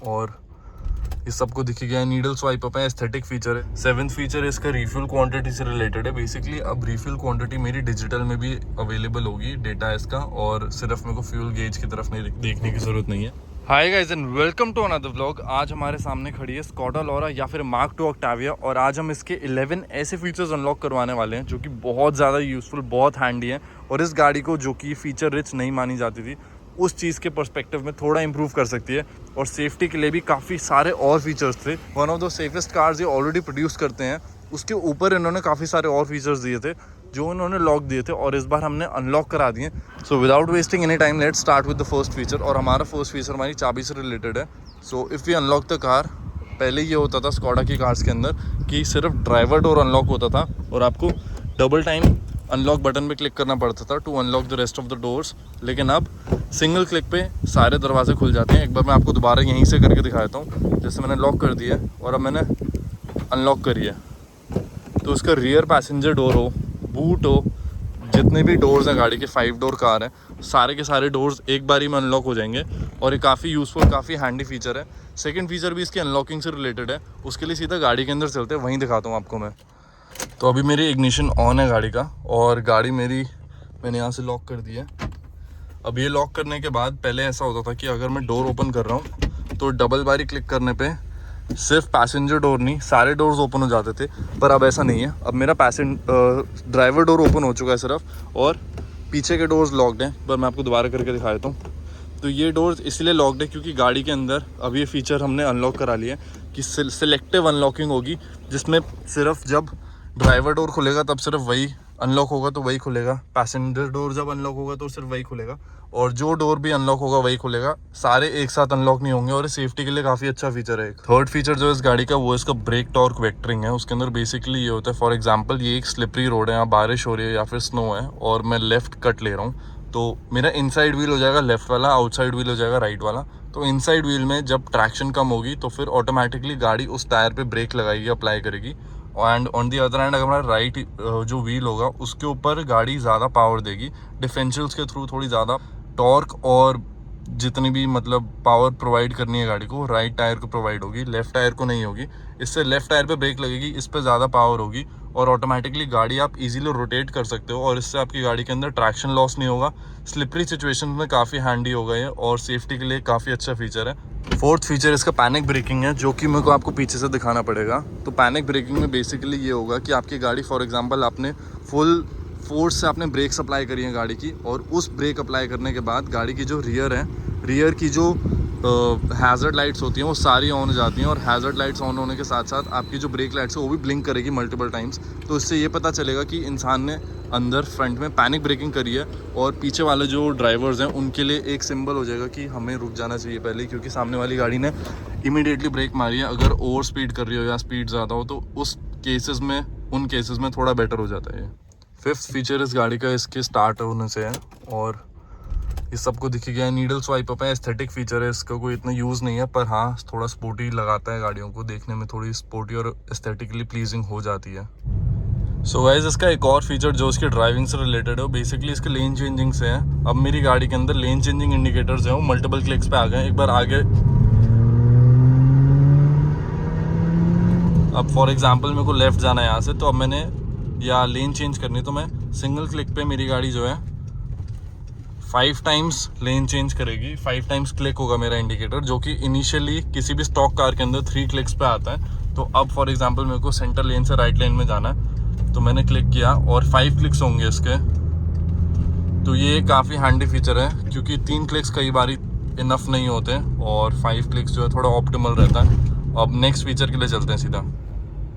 और इस सबको दिख गया। नीडल स्वाइप अप है, एस्थेटिक फीचर है। 7th फीचर इसका रिफ्यूल क्वांटिटी से रिलेटेड है। बेसिकली अब रिफ्यूल क्वांटिटी मेरी डिजिटल में भी अवेलेबल होगी, डेटा है इसका, और सिर्फ मेरे को फ्यूल गेज की तरफ नहीं देखने की जरूरत नहीं है। Hi guys and welcome to another vlog. आज हमारे सामने खड़ी है स्कोडा लोरा या फिर मार्क II ऑक्टाविया, और आज हम इसके 11 ऐसे फीचर्स अनलॉक करवाने वाले हैं जो कि बहुत ज़्यादा यूज़फुल, बहुत हैंडी है। और इस गाड़ी को, जो कि फीचर रिच नहीं मानी जाती थी, उस चीज़ के पर्सपेक्टिव में थोड़ा इंप्रूव कर सकती है। और सेफ्टी के लिए भी काफ़ी सारे और फीचर्स थे। One of the safest cars ये ऑलरेडी प्रोड्यूस करते हैं। उसके ऊपर इन्होंने काफ़ी सारे और फीचर्स दिए थे जो इन्होंने लॉक दिए थे, और इस बार हमने अनलॉक करा दिए। So without wasting any time let's start with the first feature. और हमारा फर्स्ट फीचर हमारी चाबी से रिलेटेड है। So if we unlock the car, पहले ये होता था स्कोडा की कार्स के अंदर कि सिर्फ ड्राइवर डोर अनलॉक होता था और आपको डबल टाइम अनलॉक बटन पे क्लिक करना पड़ता था to unlock the rest of the doors. लेकिन अब सिंगल क्लिक पे सारे दरवाजे खुल जाते हैं। एक बार मैं आपको दोबारा यहीं से करके दिखाता हूँ। जैसे मैंने लॉक कर दिया और अब मैंने अनलॉक करी है, तो उसका रियर पैसेंजर डोर हो, बूट हो, जितने भी डोर्स हैं गाड़ी के, 5 डोर कार है, सारे के सारे डोर्स एक बारी में अनलॉक हो जाएंगे। और ये काफ़ी यूज़फुल, काफ़ी हैंडी फीचर है। सेकंड फीचर भी इसकी अनलॉकिंग से रिलेटेड है। उसके लिए सीधा गाड़ी के अंदर चलते हैं, वहीं दिखाता हूँ आपको मैं। तो अभी मेरी इग्निशन ऑन है गाड़ी का, और गाड़ी मेरी मैंने यहाँ से लॉक कर दी है। अब ये लॉक करने के बाद पहले ऐसा होता था कि अगर मैं डोर ओपन कर रहा हूँ तो डबल बारी क्लिक करने पे सिर्फ पैसेंजर डोर नहीं, सारे डोर्स ओपन हो जाते थे। पर अब ऐसा नहीं है। अब मेरा ड्राइवर डोर ओपन हो चुका है सिर्फ, और पीछे के डोर्स लॉक्ड हैं। पर मैं आपको दोबारा करके दिखा देता हूँ। तो ये डोर्स इसलिए लॉक्ड है क्योंकि गाड़ी के अंदर अब ये फीचर हमने अनलॉक करा लिया है कि सिलेक्टिव अनलॉकिंग होगी, जिसमें सिर्फ जब ड्राइवर डोर खुलेगा तब सिर्फ वही अनलॉक होगा, तो वही खुलेगा। पैसेंजर डोर जब अनलॉक होगा तो सिर्फ वही खुलेगा, और जो डोर भी अनलॉक होगा वही खुलेगा। सारे एक साथ अनलॉक नहीं होंगे, और सेफ्टी के लिए काफ़ी अच्छा फीचर है। थर्ड फीचर जो है इस गाड़ी का, वो इसका ब्रेक टॉर्क वेक्टरिंग है। उसके अंदर बेसिकली ये होता है, फॉर एग्जाम्पल ये एक स्लिपरी रोड है, यहाँ बारिश हो रही है या फिर स्नो है, और मैं लेफ्ट कट ले रहा हूँ, तो मेरा इनसाइड व्हील हो जाएगा लेफ्ट वाला, आउटसाइड व्हील हो जाएगा राइट वाला। तो इनसाइड व्हील में जब ट्रैक्शन कम होगी तो फिर ऑटोमेटिकली गाड़ी उस टायर पे ब्रेक लगाएगी, अप्लाई करेगी। And on the other hand, अगर हमारा राइट जो व्हील होगा उसके ऊपर गाड़ी ज़्यादा पावर देगी, डिफरेंशियल्स के थ्रू थोड़ी ज़्यादा टॉर्क और जितनी भी मतलब पावर प्रोवाइड करनी है गाड़ी को, राइट टायर को प्रोवाइड होगी, लेफ्ट टायर को नहीं होगी। इससे लेफ्ट टायर पे ब्रेक लगेगी, इस पे ज़्यादा पावर होगी, और ऑटोमेटिकली गाड़ी आप इजीली रोटेट कर सकते हो, और इससे आपकी गाड़ी के अंदर ट्रैक्शन लॉस नहीं होगा। स्लिपरी सिचुएशन में काफ़ी हैंडी हो गए हैं, और सेफ्टी के लिए काफ़ी अच्छा फीचर है। फोर्थ फीचर इसका पैनिक ब्रेकिंग है, जो कि मेरे को आपको पीछे से दिखाना पड़ेगा। तो पैनिक ब्रेकिंग में बेसिकली ये होगा कि आपकी गाड़ी, फॉर एग्जाम्पल आपने फुल फोर्स से आपने ब्रेक अप्लाई करी है गाड़ी की, और उस ब्रेक अप्लाई करने के बाद गाड़ी की जो रियर की जो हैज़र्ड लाइट्स होती हैं वो सारी ऑन हो जाती हैं, और हैज़र्ड लाइट्स ऑन होने के साथ साथ आपकी जो ब्रेक लाइट्स है वो भी ब्लिंक करेगी मल्टीपल टाइम्स। तो इससे ये पता चलेगा कि इंसान ने अंदर फ्रंट में पैनिक ब्रेकिंग करी है, और पीछे वाले जो ड्राइवर्स हैं उनके लिए एक सिंबल हो जाएगा कि हमें रुक जाना चाहिए पहले, क्योंकि सामने वाली गाड़ी ने इमीडिएटली ब्रेक मारी है। अगर ओवर स्पीड कर रही हो या स्पीड ज़्यादा हो तो उन केसेस में थोड़ा बेटर हो जाता है। फिफ्थ फीचर इस गाड़ी का इसके स्टार्ट होने से है, और इस सबको दिख गया है। नीडल स्वाइप अप है, एस्थेटिक फीचर है इसका, कोई इतना यूज़ नहीं है, पर हाँ थोड़ा स्पोर्टी लगाता है गाड़ियों को, देखने में थोड़ी स्पोर्टी और एस्थेटिकली प्लीजिंग हो जाती है। सो गाइस, इसका एक और फीचर जो इसके ड्राइविंग से रिलेटेड है, बेसिकली इसके लेन चेंजिंग से है। अब मेरी गाड़ी के अंदर लेन चेंजिंग इंडिकेटर्स हैं, वो मल्टीपल क्लिक्स पे आ गए। एक बार आगे, अब फॉर एग्जांपल मेरे को लेफ्ट जाना है यहाँ से, तो अब मैंने या लेन चेंज करनी, तो मैं सिंगल क्लिक पे मेरी गाड़ी जो है 5 टाइम्स लेन चेंज करेगी। 5 टाइम्स क्लिक होगा मेरा इंडिकेटर, जो कि इनिशियली किसी भी स्टॉक कार के अंदर 3 क्लिक्स पे आता है। तो अब फॉर एग्जांपल मेरे को सेंटर लेन से राइट लेन में जाना है, तो मैंने क्लिक किया और 5 क्लिक्स होंगे इसके। तो ये काफ़ी हैंडी फीचर है, क्योंकि 3 क्लिक्स कई बार इनफ नहीं होते, और 5 क्लिक्स जो है थोड़ा ऑप्टिमल रहता है। अब नेक्स्ट फीचर के लिए चलते हैं सीधा।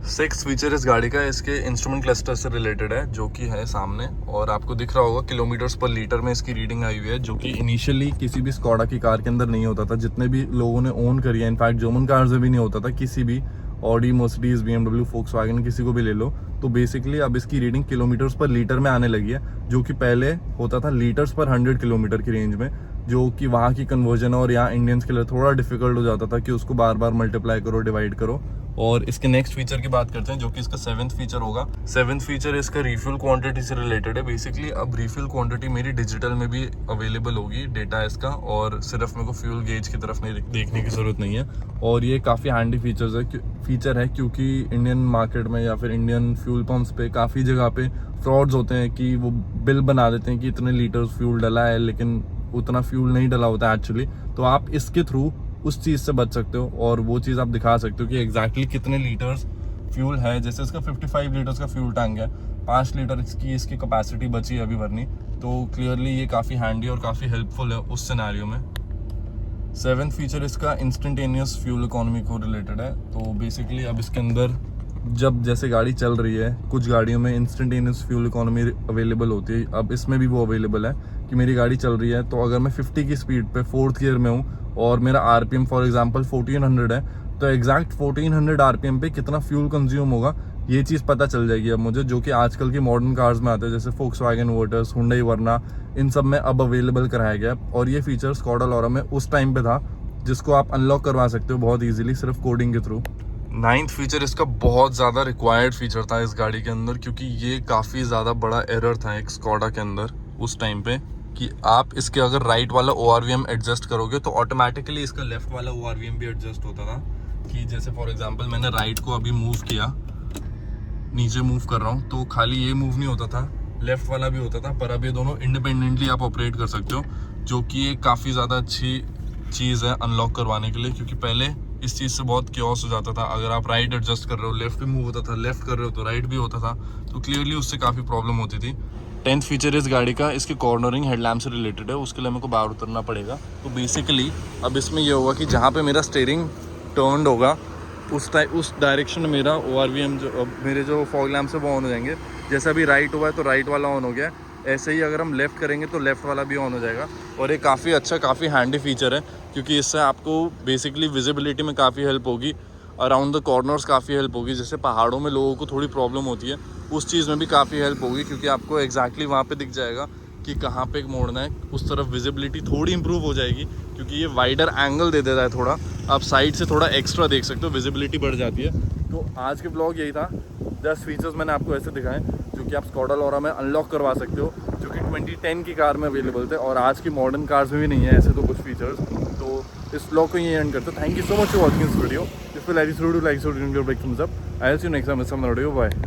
6th फीचर इस गाड़ी का इसके इंस्ट्रूमेंट क्लस्टर से रिलेटेड है, जो कि है सामने, और आपको दिख रहा होगा किलोमीटर्स पर लीटर में इसकी रीडिंग आई हुई है, जो कि इनिशियली किसी भी स्कोडा की कार के अंदर नहीं होता था। जितने भी लोगों ने ओन करी है, इनफैक्ट जर्मन कार्स में भी नहीं होता था किसी भी ऑडी, मर्सिडीज, BMW, फोक्सवैगन किसी को भी ले लो, तो बेसिकली अब इसकी रीडिंग किलोमीटर्स पर लीटर में आने लगी है, जो कि पहले होता था लीटर्स पर 100 किलोमीटर की रेंज में, जो कि वहाँ की कन्वर्जन और यहाँ इंडियंस के लिए थोड़ा डिफिकल्ट हो जाता था कि उसको बार बार मल्टीप्लाई करो, डिवाइड करो। और इसके नेक्स्ट फीचर की बात करते हैं, जो कि इसका 7th फीचर होगा। 7th फीचर इसका रिफ्यूल क्वांटिटी से रिलेटेड है। बेसिकली अब रिफ्यूल क्वांटिटी मेरी डिजिटल में भी अवेलेबल होगी, डेटा इसका, और सिर्फ मेरे को फ्यूल गेज की तरफ नहीं देखने की ज़रूरत नहीं है। और ये काफ़ी हैंडी फीचर है क्योंकि इंडियन मार्केट में या फिर इंडियन फ्यूल पम्प्स पे काफ़ी जगह पे फ्रॉड्स होते हैं कि वो बिल बना देते हैं कि इतने लीटर्स फ्यूल डला है, लेकिन उतना फ्यूल नहीं डला होता एक्चुअली। तो आप इसके थ्रू उस चीज़ से बच सकते हो और वो चीज़ आप दिखा सकते हो कि एग्जैक्टली कितने लीटर्स फ्यूल है। जैसे इसका 55 लीटर्स का फ्यूल टैंक है, 5 लीटर इसकी कैपेसिटी बची है अभी भरनी, तो क्लियरली ये काफ़ी हैंडी और काफ़ी हेल्पफुल है उस सिनेरियो में। 7th फीचर इसका इंस्टेंटेनियस फ्यूल इकोनॉमी को रिलेटेड है। तो बेसिकली अब इसके अंदर जब जैसे गाड़ी चल रही है, कुछ गाड़ियों में इंस्टेंटेनियस फ्यूल इकोनॉमी अवेलेबल होती है, अब इसमें भी वो अवेलेबल है कि मेरी गाड़ी चल रही है तो अगर मैं 50 की स्पीड पे 4th गियर में हूँ और मेरा RPM फॉर एग्जांपल 1400 है, तो एग्जैक्ट 1400 RPM पे कितना फ्यूल कंज्यूम होगा ये चीज़ पता चल जाएगी अब मुझे, जो कि आजकल की मॉडर्न कार्स में आते हैं, जैसे फोक्सवैगन वर्टस, हुंडई वर्ना, इन सब में अब अवेलेबल कराया गया। और ये फीचर स्कोडा लोरा में उस टाइम पे था, जिसको आप अनलॉक करवा सकते हो बहुत ईजिली सिर्फ कोडिंग के थ्रू। 9th फीचर इसका बहुत ज़्यादा रिक्वायर्ड फीचर था इस गाड़ी के अंदर, क्योंकि ये काफ़ी ज़्यादा बड़ा एरर था एक स्कोडा के अंदर उस टाइम पे, कि आप इसके अगर राइट वाला ORVM एडजस्ट करोगे तो ऑटोमेटिकली इसका लेफ्ट वाला ORVM भी एडजस्ट होता था। कि जैसे फॉर एग्जांपल मैंने राइट को अभी मूव किया, नीचे मूव कर रहा हूँ, तो खाली ये मूव नहीं होता था, लेफ्ट वाला भी होता था, पर अब ये दोनों इंडिपेंडेंटली आप ऑपरेट कर सकते हो, जो कि एक काफ़ी ज़्यादा अच्छी चीज़ है अनलॉक करवाने के लिए। क्योंकि पहले इस चीज़ से बहुत क्योस हो जाता था, अगर आप राइट एडजस्ट कर रहे हो, लेफ्ट भी मूव होता था, लेफ्ट कर रहे हो तो राइट भी होता था, तो क्लियरली उससे काफ़ी प्रॉब्लम होती थी। 10th फीचर इस गाड़ी का इसके कॉर्नरिंग हेडलैम्प से रिलेटेड है, उसके लिए मेरे को बाहर उतरना पड़ेगा। तो बेसिकली अब इसमें ये होगा कि जहाँ पे मेरा स्टीयरिंग टर्न्ड होगा उस डायरेक्शन में मेरा ORVM जो मेरे जो फॉग लैम्प से वो ऑन हो जाएंगे। जैसे अभी राइट हुआ है तो राइट वाला ऑन हो गया, ऐसे ही अगर हम लेफ़्ट करेंगे तो लेफ़्ट वाला भी ऑन हो जाएगा। और ये काफ़ी अच्छा, काफ़ी हैंडी फीचर है, क्योंकि इससे आपको बेसिकली विजिबिलिटी में काफ़ी हेल्प होगी, अराउंड द कॉर्नर्स काफ़ी हेल्प होगी। जैसे पहाड़ों में लोगों को थोड़ी प्रॉब्लम होती है, उस चीज़ में भी काफ़ी हेल्प होगी, क्योंकि आपको एग्जैक्टली वहाँ पे दिख जाएगा कि कहाँ पे मोड़ना है, उस तरफ विजिबिलिटी थोड़ी इंप्रूव हो जाएगी, क्योंकि ये वाइडर एंगल दे देता है थोड़ा, आप साइड से थोड़ा एक्स्ट्रा देख सकते हो, विजिबिलिटी बढ़ जाती है। तो आज के ब्लॉग यही था, 10 फीचर्स मैंने आपको ऐसे दिखाए जो कि आप स्कोडा लोरा में अनलॉक करवा सकते हो, जो कि 2010 की कार में अवेलेबल थे और आज की मॉडर्न कार्स में भी नहीं है ऐसे तो कुछ फीचर्स। तो इस ब्लॉग को ये एंड करते हैं। Thank you so much for watching this video. If you like this video, like this video, give a big thumbs up. I will see you next time with some video. Bye.